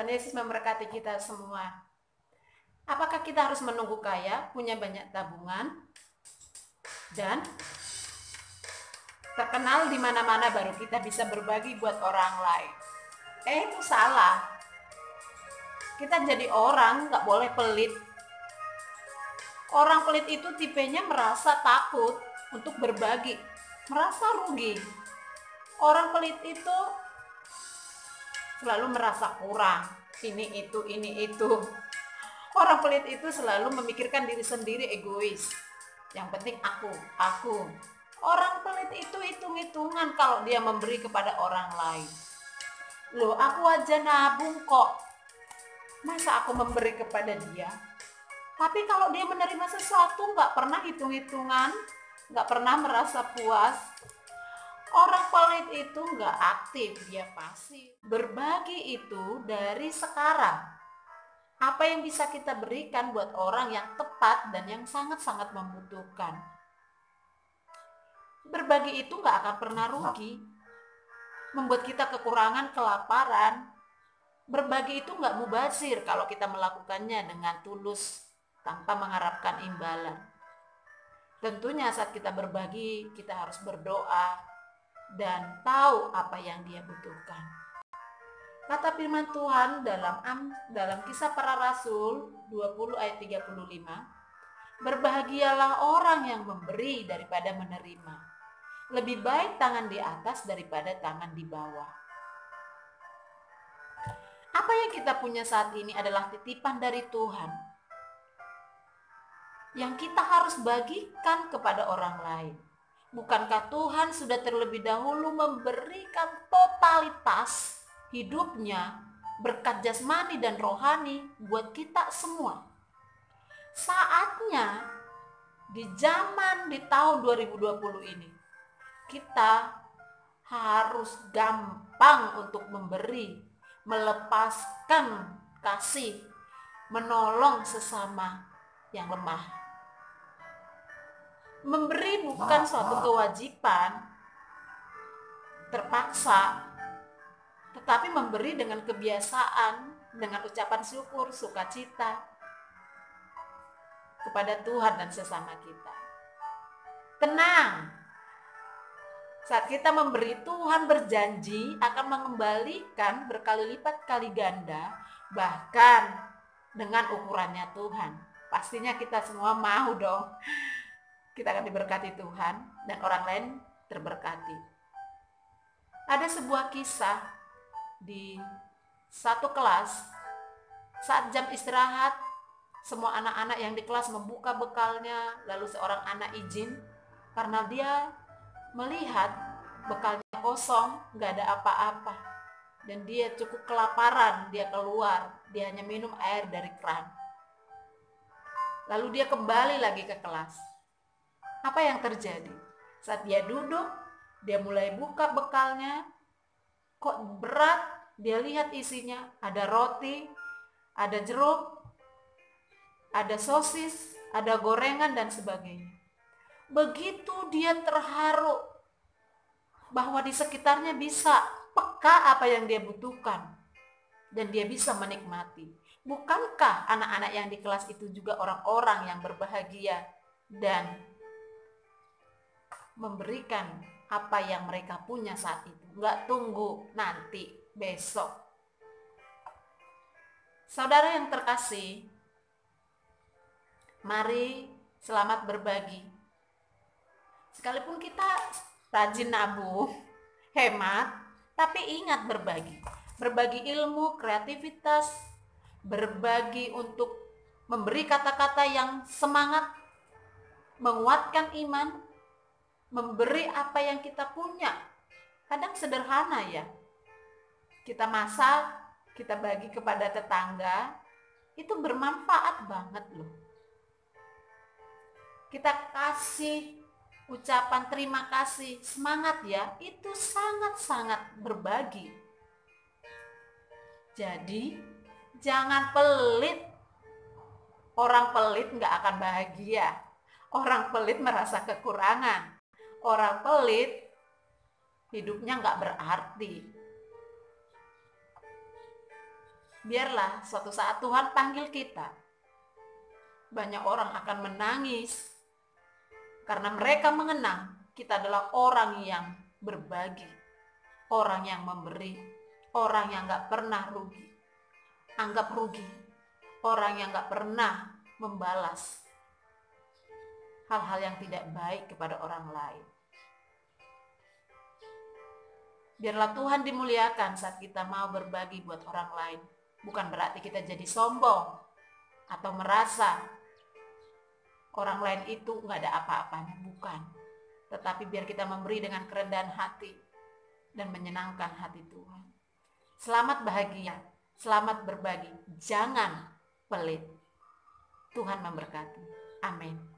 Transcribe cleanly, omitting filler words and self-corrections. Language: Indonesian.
Tuhan Yesus memberkati kita semua. Apakah kita harus menunggu kaya, punya banyak tabungan, dan terkenal di mana-mana baru kita bisa berbagi buat orang lain? Itu salah. Kita jadi orang nggak boleh pelit. Orang pelit itu tipenya merasa takut untuk berbagi, merasa rugi. Orang pelit itu selalu merasa kurang, ini itu. Orang pelit itu selalu memikirkan diri sendiri, egois. Yang penting aku. Orang pelit itu hitung-hitungan kalau dia memberi kepada orang lain. Loh, aku aja nabung kok, masa aku memberi kepada dia? Tapi kalau dia menerima sesuatu nggak pernah hitung-hitungan, nggak pernah merasa puas. Orang pelit itu nggak aktif, dia pasif. Berbagi itu dari sekarang. Apa yang bisa kita berikan buat orang yang tepat dan yang sangat-sangat membutuhkan. Berbagi itu nggak akan pernah rugi. Membuat kita kekurangan, kelaparan. Berbagi itu nggak mubazir kalau kita melakukannya dengan tulus, tanpa mengharapkan imbalan. Tentunya saat kita berbagi, kita harus berdoa dan tahu apa yang dia butuhkan. Kata firman Tuhan dalam Kisah Para Rasul 20 ayat 35, berbahagialah orang yang memberi daripada menerima. Lebih baik tangan di atas daripada tangan di bawah. Apa yang kita punya saat ini adalah titipan dari Tuhan, yang kita harus bagikan kepada orang lain. Bukankah Tuhan sudah terlebih dahulu memberikan totalitas hidupnya, berkat jasmani dan rohani buat kita semua? Saatnya di tahun 2020 ini, kita harus gampang untuk memberi, melepaskan kasih, menolong sesama yang lemah. Memberi bukan suatu kewajiban terpaksa, tetapi memberi dengan kebiasaan, dengan ucapan syukur, sukacita kepada Tuhan dan sesama kita. Tenang, saat kita memberi, Tuhan berjanji akan mengembalikan berkali lipat kali ganda, bahkan dengan ukurannya Tuhan. Pastinya kita semua mau dong, kita akan diberkati Tuhan dan orang lain terberkati. Ada sebuah kisah di satu kelas, saat jam istirahat, semua anak-anak yang di kelas membuka bekalnya, lalu seorang anak izin karena dia melihat bekalnya kosong, gak ada apa-apa, dan dia cukup kelaparan. Dia keluar, dia hanya minum air dari keran. Lalu dia kembali lagi ke kelas. Apa yang terjadi? Saat dia duduk, dia mulai buka bekalnya. Kok berat? Dia lihat isinya, ada roti, ada jeruk, ada sosis, ada gorengan dan sebagainya. Begitu dia terharu bahwa di sekitarnya bisa peka apa yang dia butuhkan dan dia bisa menikmati. Bukankah anak-anak yang di kelas itu juga orang-orang yang berbahagia dan memberikan apa yang mereka punya saat itu? Nggak tunggu nanti, besok. Saudara yang terkasih, mari selamat berbagi. Sekalipun kita rajin nabung, hemat, tapi ingat berbagi. Berbagi ilmu, kreativitas, berbagi untuk memberi kata-kata yang semangat, menguatkan iman, memberi apa yang kita punya. Kadang sederhana ya, kita masak, kita bagi kepada tetangga, itu bermanfaat banget loh. Kita kasih ucapan terima kasih, semangat ya, itu sangat-sangat berbagi. Jadi jangan pelit. Orang pelit gak akan bahagia. Orang pelit merasa kekurangan. Orang pelit hidupnya gak berarti. Biarlah suatu saat Tuhan panggil kita, banyak orang akan menangis karena mereka mengenang kita adalah orang yang berbagi, orang yang memberi, orang yang gak pernah rugi, anggap rugi, orang yang gak pernah membalas hal-hal yang tidak baik kepada orang lain. Biarlah Tuhan dimuliakan saat kita mau berbagi buat orang lain. Bukan berarti kita jadi sombong atau merasa orang lain itu gak ada apa-apanya, bukan. Tetapi biar kita memberi dengan kerendahan hati dan menyenangkan hati Tuhan. Selamat bahagia, selamat berbagi, jangan pelit. Tuhan memberkati. Amin.